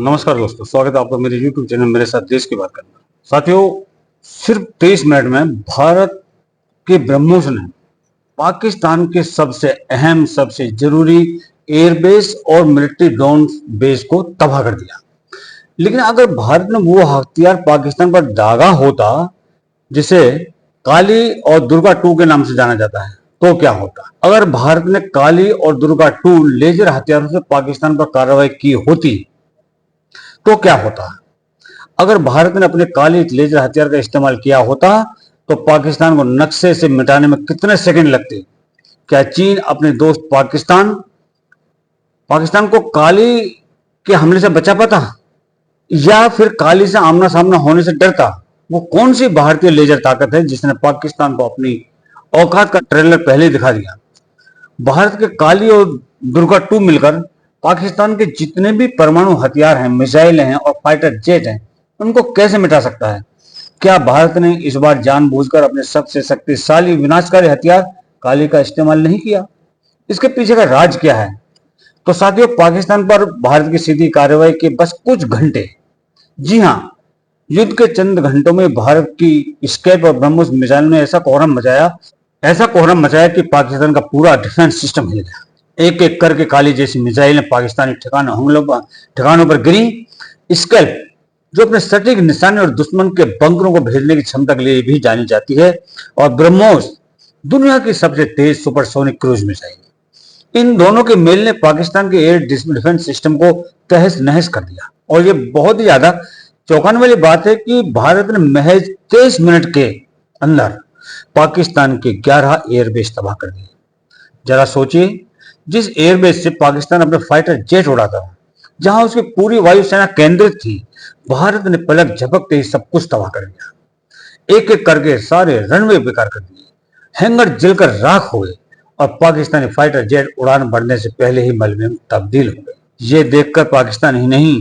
नमस्कार दोस्तों, स्वागत है आपका मेरे YouTube चैनल मेरे साथ देश की बात करना। साथियों, सिर्फ 23 मिनट में भारत के ब्रह्मोस ने पाकिस्तान के सबसे अहम, सबसे जरूरी एयरबेस और मिलिट्री ड्रोन बेस को तबाह कर दिया। लेकिन अगर भारत ने वो हथियार पाकिस्तान पर दागा होता, जिसे काली और दुर्गा 2 के नाम से जाना जाता है, तो क्या होता? अगर भारत ने काली और दुर्गा 2 लेजर हथियारों से पाकिस्तान पर कार्रवाई की होती तो क्या होता? अगर भारत ने अपने काली लेजर हथियार का इस्तेमाल किया होता तो पाकिस्तान को नक्शे से मिटाने में कितने सेकंड लगते? क्या चीन अपने दोस्त पाकिस्तान को काली के हमले से बचा पाता, या फिर काली से आमना सामना होने से डरता? वो कौन सी भारतीय लेजर ताकत है जिसने पाकिस्तान को अपनी औकात का ट्रेलर पहले ही दिखा दिया? भारत के काली और दुर्गा 2 मिलकर पाकिस्तान के जितने भी परमाणु हथियार हैं, मिसाइल हैं और फाइटर जेट हैं, उनको कैसे मिटा सकता है? क्या भारत ने इस बार जानबूझकर अपने सबसे शक्तिशाली विनाशकारी हथियार काली का इस्तेमाल नहीं किया? इसके पीछे का राज क्या है? तो साथियों, पाकिस्तान पर भारत की सीधी कार्रवाई के बस कुछ घंटे, जी हां, युद्ध के चंद घंटों में भारत की स्कैप और ब्रह्मोस मिसाइल ने ऐसा कोहराम मचाया कि पाकिस्तान का पूरा डिफेंस सिस्टम हिल गया। एक एक करके काली जैसी मिसाइलें पाकिस्तानी ठिकानों पर गिरी। स्कैल्प, जो अपने सटीक निशाने और दुश्मन के बंकरों को भेजने की क्षमता के लिए भी जानी जाती है, और ब्रह्मोस, दुनिया की सबसे तेज सुपरसोनिक क्रूज मिसाइल। इन दोनों के मेल ने पाकिस्तान के एयर डिफेंस सिस्टम को तहस नहस कर दिया। और ये बहुत ही ज्यादा चौंकाने वाली बात है कि भारत ने महज 23 मिनट के अंदर पाकिस्तान के 11 एयरबेस तबाह कर दिए। जरा सोचिए, जिस एयरबेस से पाकिस्तान अपने फाइटर जेट उड़ाता था, जहां उसकी पूरी वायुसेना केंद्रित थी, भारत ने पलक झपकते ही सब कुछ तबाह कर दिया। एक एक करके सारे रनवे बेकार कर दिए, हैंगर जलकर राख हुए और पाकिस्तानी फाइटर जेट उड़ान भरने से पहले ही मलबे में तब्दील हो गए। ये देखकर पाकिस्तान ही नहीं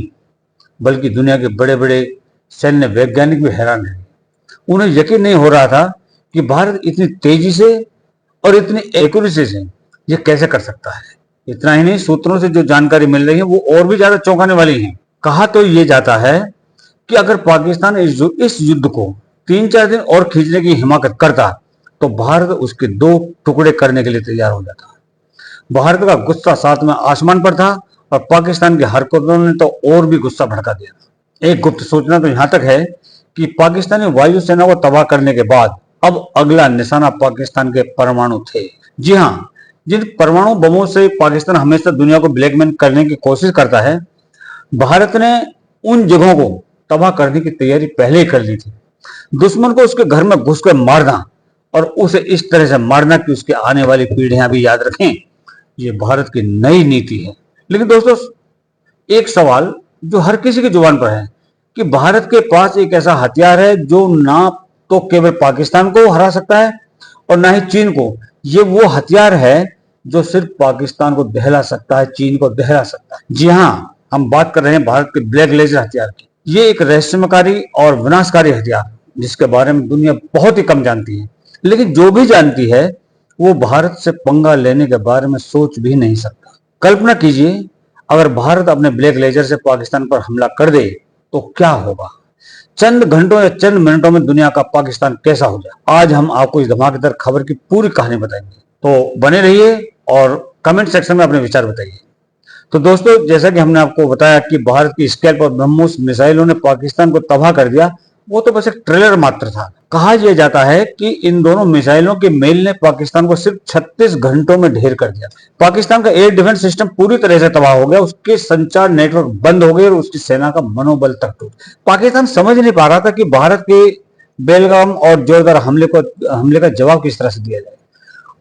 बल्कि दुनिया के बड़े बड़े सैन्य वैज्ञानिक भी हैरान रहे। उन्हें यकीन नहीं हो रहा था कि भारत इतनी तेजी से और इतनी एक्यूरेसी से ये कैसे कर सकता है। इतना ही नहीं, सूत्रों से जो जानकारी मिल रही है वो और भी ज्यादा चौंकाने वाली है। कहा तो ये जाता है कि अगर पाकिस्तान इस युद्ध को 3-4 दिन और खींचने की हिम्मत करता तो भारत उसके 2 टुकड़े करने के लिए तैयार हो जाता। भारत का गुस्सा साथ में आसमान पर था और पाकिस्तान की हरकतों ने तो और भी गुस्सा भड़का दिया। एक गुप्त सूचना तो यहां तक है कि पाकिस्तानी वायुसेना को तबाह करने के बाद अब अगला निशाना पाकिस्तान के परमाणु थे। जी हां, जिन परमाणु बमों से पाकिस्तान हमेशा दुनिया को ब्लैकमेल करने की कोशिश करता है, भारत ने उन जगहों को तबाह करने की तैयारी पहले ही कर ली थी। दुश्मन को उसके घर में घुसकर मारना और उसे इस तरह से मारना कि उसकी आने वाली पीढ़ियां भी याद रखें, ये भारत की नई नीति है। लेकिन दोस्तों, एक सवाल जो हर किसी की जुबान पर है कि भारत के पास एक ऐसा हथियार है जो ना तो केवल पाकिस्तान को हरा सकता है और ना ही चीन को। ये वो हथियार है जो सिर्फ पाकिस्तान को दहला सकता है, चीन को दहला सकता है। जी हां, हम बात कर रहे हैं भारत के ब्लैक लेजर हथियार की। ये एक रहस्यमयकारी और विनाशकारी हथियार जिसके बारे में दुनिया बहुत ही कम जानती है, लेकिन जो भी जानती है वो भारत से पंगा लेने के बारे में सोच भी नहीं सकता। कल्पना कीजिए, अगर भारत अपने ब्लैक लेजर से पाकिस्तान पर हमला कर दे तो क्या होगा? चंद घंटों या चंद मिनटों में दुनिया का पाकिस्तान कैसा हो जाए? आज हम आपको इस धमाकेदार खबर की पूरी कहानी बताएंगे, तो बने रहिए और कमेंट सेक्शन में अपने विचार बताइए। तो दोस्तों, जैसा कि हमने आपको बताया कि भारत की स्कैल्प और ब्रह्मोस मिसाइलों ने पाकिस्तान को तबाह कर दिया, वो तो बस एक ट्रेलर मात्र था। कहा यह जाता है कि इन दोनों मिसाइलों के मेल ने पाकिस्तान को सिर्फ 36 घंटों में ढेर कर दिया। पाकिस्तान का एयर डिफेंस सिस्टम पूरी तरह से तबाह हो गया, उसके संचार नेटवर्क बंद हो गए और उसकी सेना का मनोबल तक टूट। पाकिस्तान समझ नहीं पा रहा था कि भारत के बेलगाम और जोरदार हमले का जवाब किस तरह से दिया जाए।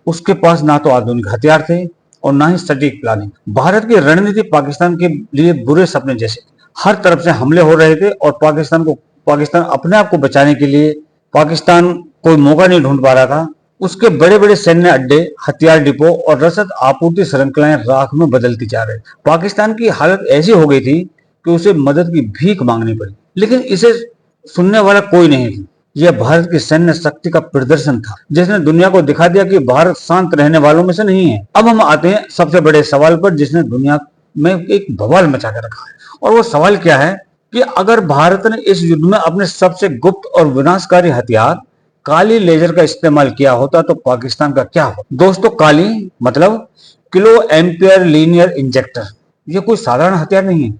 उसके पास ना तो आधुनिक हथियार थे और ना ही सटीक प्लानिंग। भारत की रणनीति पाकिस्तान के लिए बुरे सपने जैसे, हर तरफ से हमले हो रहे थे और पाकिस्तान अपने आप को बचाने के लिए कोई मौका नहीं ढूंढ पा रहा था। उसके बड़े बड़े सैन्य अड्डे, हथियार डिपो और रसद आपूर्ति श्रृंखलाएं राख में बदलती जा रही। पाकिस्तान की हालत ऐसी हो गई थी कि उसे मदद की भीख मांगनी पड़ी, लेकिन इसे सुनने वाला कोई नहीं था। यह भारत की सैन्य शक्ति का प्रदर्शन था जिसने दुनिया को दिखा दिया कि भारत शांत रहने वालों में से नहीं है। अब हम आते हैं सबसे बड़े सवाल पर जिसने दुनिया में एक बवाल मचा के रखा है। और वो सवाल क्या है कि अगर भारत ने इस युद्ध में अपने सबसे गुप्त और विनाशकारी हथियार काली लेजर का इस्तेमाल किया होता तो पाकिस्तान का क्या हो। दोस्तों, काली मतलब किलो एम्पियर लीनियर इंजेक्टर, ये कोई साधारण हथियार नहीं है।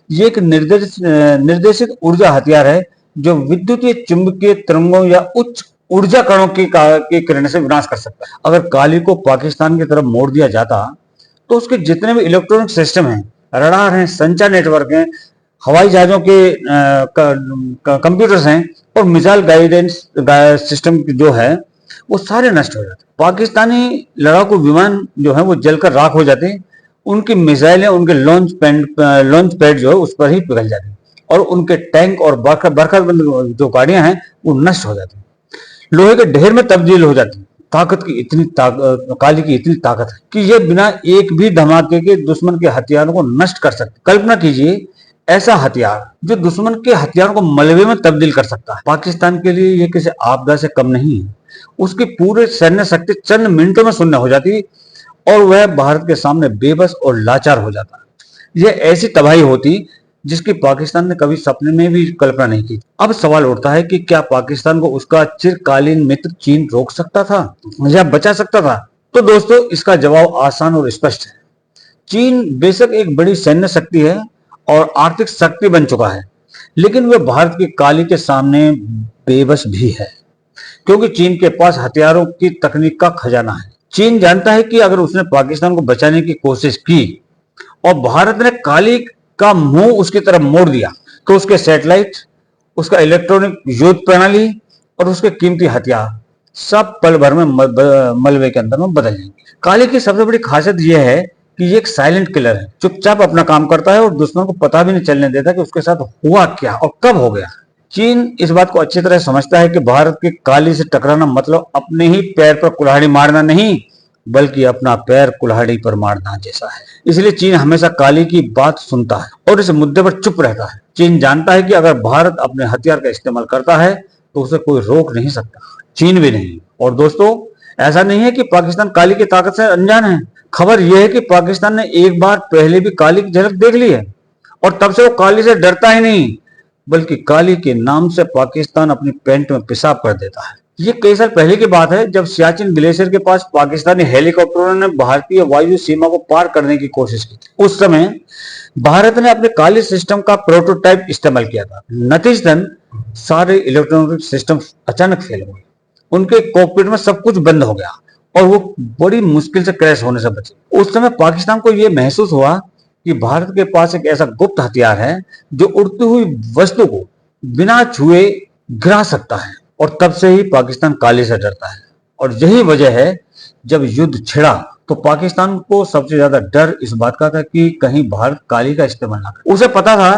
ये एक निर्देशित ऊर्जा हथियार है जो विद्युतीय चुंबकीय तरंगों या उच्च ऊर्जा कणों की किरण से विनाश कर सकता है। अगर काली को पाकिस्तान की तरफ मोड़ दिया जाता तो उसके जितने भी इलेक्ट्रॉनिक सिस्टम हैं, रडार हैं, संचार नेटवर्क हैं, हवाई जहाजों के कंप्यूटर्स हैं और मिसाइल गाइडेंस सिस्टम जो है वो सारे नष्ट हो जाते। पाकिस्तानी लड़ाकू विमान जो है वो जलकर राख हो जाते, उनकी मिसाइलें उनके लॉन्च पैड जो है उस पर ही पिघल जाती और उनके टैंक और बरखा जो गाड़ियां हैं वो नष्ट हो जाती, लोहे के ढेर में तब्दील हो जाती। काली की इतनी ताकत है कि ये बिना एक भी धमाके के दुश्मन के हथियारों को नष्ट कर सकते। कल्पना कीजिए ऐसा हथियार जो दुश्मन के हथियारों को मलबे में तब्दील कर सकता है। पाकिस्तान के लिए ये किसी आपदा से कम नहीं है। उसकी पूरे सैन्य शक्ति चंद मिनटों में शून्य हो जाती और वह भारत के सामने बेबस और लाचार हो जाता। यह ऐसी तबाही होती जिसकी पाकिस्तान ने कभी सपने में भी कल्पना नहीं की। अब सवाल उठता है कि क्या पाकिस्तान को उसका चिरकालीन मित्र चीन रोक सकता था या बचा सकता था। तो दोस्तों, इसका जवाब आसान और स्पष्ट है। चीन बेशक एक बड़ी सैन्य शक्ति है और आर्थिक शक्ति बन चुका है, लेकिन वह भारत की काली के सामने बेबस भी है, क्योंकि चीन के पास हथियारों की तकनीक का खजाना है। चीन जानता है कि अगर उसने पाकिस्तान को बचाने की कोशिश की और भारत ने काली का मुंह उसकी तरफ मोड़ दिया तो उसके सैटेलाइट, उसका इलेक्ट्रॉनिक युद्ध प्रणाली और उसके कीमती हथियार सब पल भर में मलबे के अंदर में बदल जाएंगे। काली की सबसे बड़ी खासियत यह है कि ये एक साइलेंट किलर है, चुपचाप अपना काम करता है और दुश्मन को पता भी नहीं चलने देता कि उसके साथ हुआ क्या और कब हो गया। चीन इस बात को अच्छी तरह समझता है कि भारत की काली से टकराना मतलब अपने ही पैर पर कुल्हाड़ी मारना नहीं, बल्कि अपना पैर कुल्हाड़ी पर मारना जैसा है। इसलिए चीन हमेशा काली की बात सुनता है और इस मुद्दे पर चुप रहता है। चीन जानता है कि अगर भारत अपने हथियार का इस्तेमाल करता है तो उसे कोई रोक नहीं सकता, चीन भी नहीं। और दोस्तों, ऐसा नहीं है कि पाकिस्तान काली की ताकत से अनजान है। खबर यह है कि पाकिस्तान ने एक बार पहले भी काली की झलक देख ली है और तब से वो काली से डरता ही नहीं, बल्कि काली के नाम से पाकिस्तान अपनी पैंट में पेशाब कर देता है। ये कई साल पहले की बात है, जब सियाचिन ग्लेशियर के पास पाकिस्तानी हेलीकॉप्टरों ने भारतीय वायु सीमा को पार करने की कोशिश की। उस समय भारत ने अपने काली सिस्टम का प्रोटोटाइप इस्तेमाल किया था। नतीजतन सारे इलेक्ट्रॉनिक सिस्टम अचानक फेल हो गए, उनके कॉकपिट में सब कुछ बंद हो गया और वो बड़ी मुश्किल से क्रैश होने से बचे। उस समय पाकिस्तान को यह महसूस हुआ कि भारत के पास एक ऐसा गुप्त हथियार है जो उड़ती हुई वस्तु को बिना छुए गिरा सकता है, और तब से ही पाकिस्तान काली से डरता है। और यही वजह है जब युद्ध छिड़ा तो पाकिस्तान को सबसे ज्यादा डर इस बात का था कि कहीं भारत काली का इस्तेमाल ना करे। उसे पता था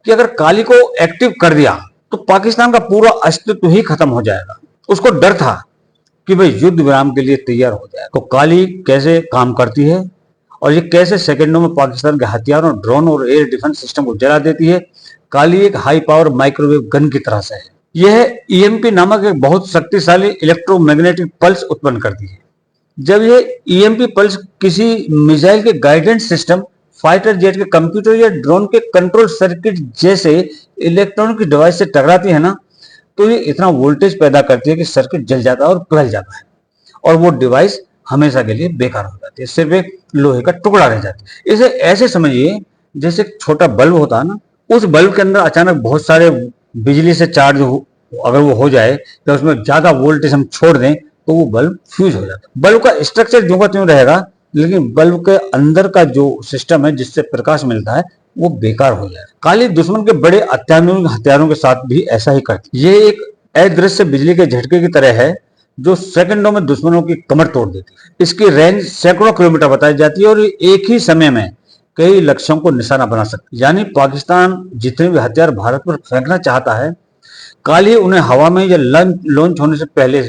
कि अगर काली को एक्टिव कर दिया तो पाकिस्तान का पूरा अस्तित्व ही खत्म हो जाएगा। उसको डर था कि भाई युद्ध विराम के लिए तैयार हो जाए। तो काली कैसे काम करती है और ये कैसे सेकंडों में पाकिस्तान के हथियारों, ड्रोन और एयर डिफेंस सिस्टम को जला देती है। काली एक हाई पावर माइक्रोवेव गन की तरह से है। यह ईएमपी नामक एक बहुत शक्तिशाली इलेक्ट्रोमैग्नेटिक पल्स उत्पन्न करती है। जब यह ईएमपी पल्स किसी मिसाइल के गाइडेंस सिस्टम, फाइटर जेट के कंप्यूटर या ड्रोन के कंट्रोल सर्किट जैसे इलेक्ट्रॉनिक डिवाइस से टकराती है ना, तो ये इतना वोल्टेज पैदा करती है कि सर्किट जल जाता है और पिघल जाता है और वो डिवाइस हमेशा के लिए बेकार हो जाती है, सिर्फ एक लोहे का टुकड़ा रह जाता है। इसे ऐसे समझिए जैसे एक छोटा बल्ब होता है ना, उस बल्ब के अंदर अचानक बहुत सारे बिजली से चार्ज अगर वो हो जाए तो उसमें ज्यादा वोल्टेज हम छोड़ दें तो वो बल्ब फ्यूज हो जाता है। बल्ब का स्ट्रक्चर ज्यों का त्यों रहेगा, लेकिन बल्ब के अंदर का जो सिस्टम है जिससे प्रकाश मिलता है वो बेकार हो जाए। काली दुश्मन के बड़े अत्याधुनिक हथियारों के साथ भी ऐसा ही करती है। ये एक अदृश्य बिजली के झटके की तरह है जो सेकंडों में दुश्मनों की कमर तोड़ देती है। इसकी रेंज सैकड़ों किलोमीटर बताई जाती है और एक ही समय में कई लक्ष्यों को निशाना बना सकती है। यानी पाकिस्तान जितने भी हथियार भारत पर फेंकना चाहता है, काली उन्हें हवा में या लॉन्च होने से पहले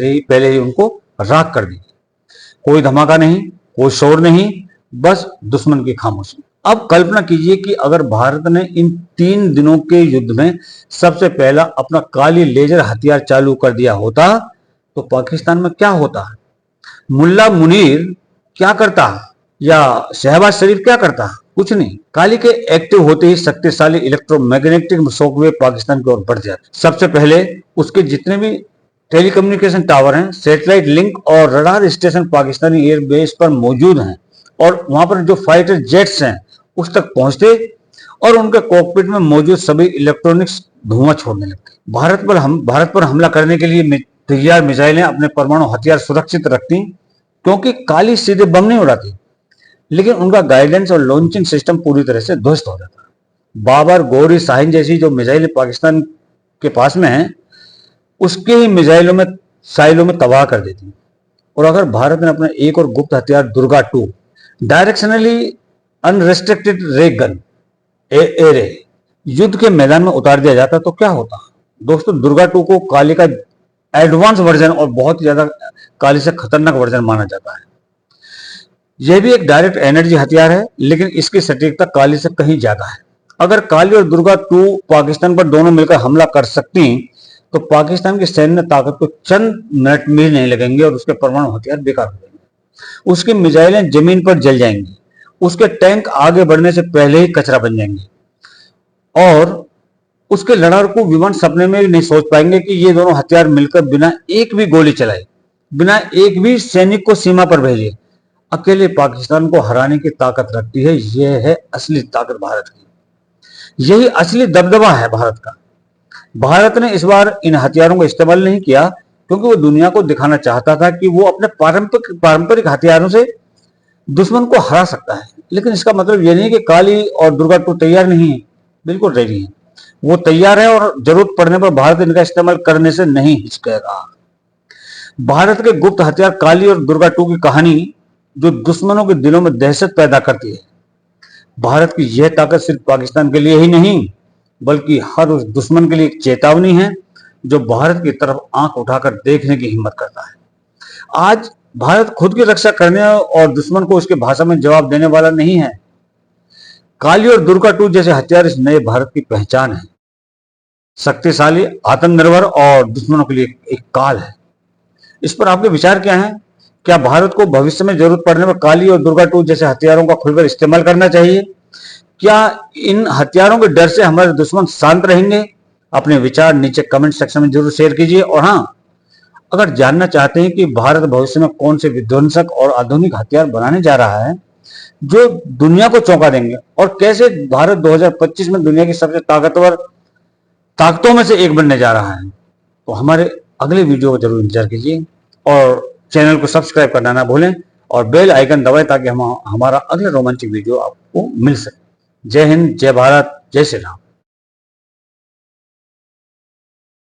ही उनको राख कर दी। कोई धमाका नहीं, कोई शोर नहीं, बस दुश्मन की खामोशी। अब कल्पना कीजिए कि अगर भारत ने इन 3 दिनों के युद्ध में सबसे पहला अपना काली लेजर हथियार चालू कर दिया होता तो पाकिस्तान में क्या होता, मुल्ला मुनीर क्या करता या शहबाज शरीफ क्या करता। कुछ नहीं, काली के एक्टिव होते ही शक्तिशाली इलेक्ट्रोमैग्नेटिक शॉकवेव पाकिस्तान की ओर बढ़ जाते। सबसे पहले उसके जितने भी टेलीकम्युनिकेशन टावर हैं, सैटेलाइट लिंक और रडार स्टेशन पाकिस्तानी एयरबेस पर मौजूद हैं और वहां पर जो फाइटर जेट्स हैं उस तक पहुंचते और उनके कॉकपिट में मौजूद सभी इलेक्ट्रॉनिक्स धुआं छोड़ने लगते। भारत पर हमला करने के लिए तैयार मिसाइलें अपने परमाणु हथियार सुरक्षित रखती, क्योंकि काली सीधे बम नहीं उड़ाती, लेकिन उनका गाइडेंस और लॉन्चिंग सिस्टम पूरी तरह से ध्वस्त हो जाता है। बाबर, गौरी, शाहीन जैसी जो मिसाइलें पाकिस्तान के पास में हैं, उसके ही मिसाइलों में तबाह कर देती। और अगर भारत ने अपना एक और गुप्त हथियार दुर्गा 2 डायरेक्शनली अनरेस्ट्रिक्टेड रे गन एरे युद्ध के मैदान में उतार दिया जाता तो क्या होता? दोस्तों, दुर्गा 2 को काली का एडवांस वर्जन और बहुत ही ज्यादा काली से खतरनाक वर्जन माना जाता है। यह भी एक डायरेक्ट एनर्जी हथियार है, लेकिन इसकी सटीकता काली से कहीं ज्यादा है। अगर काली और दुर्गा 2 पाकिस्तान पर दोनों मिलकर हमला कर सकती तो पाकिस्तान की सैन्य ताकत को चंद मिनट भी नहीं लगेंगे और उसके परमाणु हथियार बेकार हो जाएंगे। उसकी मिसाइलें जमीन पर जल जाएंगी, उसके टैंक आगे बढ़ने से पहले ही कचरा बन जाएंगे और उसके लड़ाकू विमान सपने में भी नहीं सोच पाएंगे कि ये दोनों हथियार मिलकर बिना एक भी गोली चलाए, बिना एक भी सैनिक को सीमा पर भेजे, अकेले पाकिस्तान को हराने की ताकत रखती है। यह है असली ताकत भारत की, यही असली दबदबा है भारत का। भारत ने इस बार इन हथियारों का इस्तेमाल नहीं किया क्योंकि वो दुनिया को दिखाना चाहता था कि वो अपने पारंपरिक हथियारों से दुश्मन को हरा सकता है। लेकिन इसका मतलब यह नहीं कि काली और दुर्गा 2 तैयार नहीं है, बिल्कुल रेडी है। वो तैयार है और जरूरत पड़ने पर भारत इनका इस्तेमाल करने से नहीं हिचकेगा। भारत के गुप्त हथियार काली और दुर्गा 2 की कहानी जो दुश्मनों के दिलों में दहशत पैदा करती है। भारत की यह ताकत सिर्फ पाकिस्तान के लिए ही नहीं, बल्कि हर उस दुश्मन के लिए एक चेतावनी है जो भारत की तरफ आंख उठाकर देखने की हिम्मत करता है। आज भारत खुद की रक्षा करने और दुश्मन को उसके भाषा में जवाब देने वाला नहीं है। काली और दुर्गा 2 जैसे हथियार इस नए भारत की पहचान है। शक्तिशाली, आत्मनिर्भर और दुश्मनों के लिए एक काल है। इस पर आपके विचार क्या हैं? क्या भारत को भविष्य में जरूरत पड़ने पर काली और दुर्गा 2 जैसे हथियारों का खुलकर इस्तेमाल करना चाहिए? क्या इन हथियारों के डर से हमारे दुश्मन शांत रहेंगे? अपने विचार नीचे कमेंट सेक्शन में जरूर शेयर कीजिए। और हाँ, अगर जानना चाहते हैं कि भारत भविष्य में कौन से विध्वंसक और आधुनिक हथियार बनाने जा रहा है जो दुनिया को चौंका देंगे और कैसे भारत 2025 में दुनिया की सबसे ताकतवर ताकतों में से एक बनने जा रहा है, तो हमारे अगले वीडियो को जरूर इंतजार कीजिए और चैनल को सब्सक्राइब करना ना भूलें और बेल आइकन दबाएं ताकि हमारा अगला रोमांचक वीडियो आपको मिल सके। जय हिंद, जय भारत, जय श्री राम।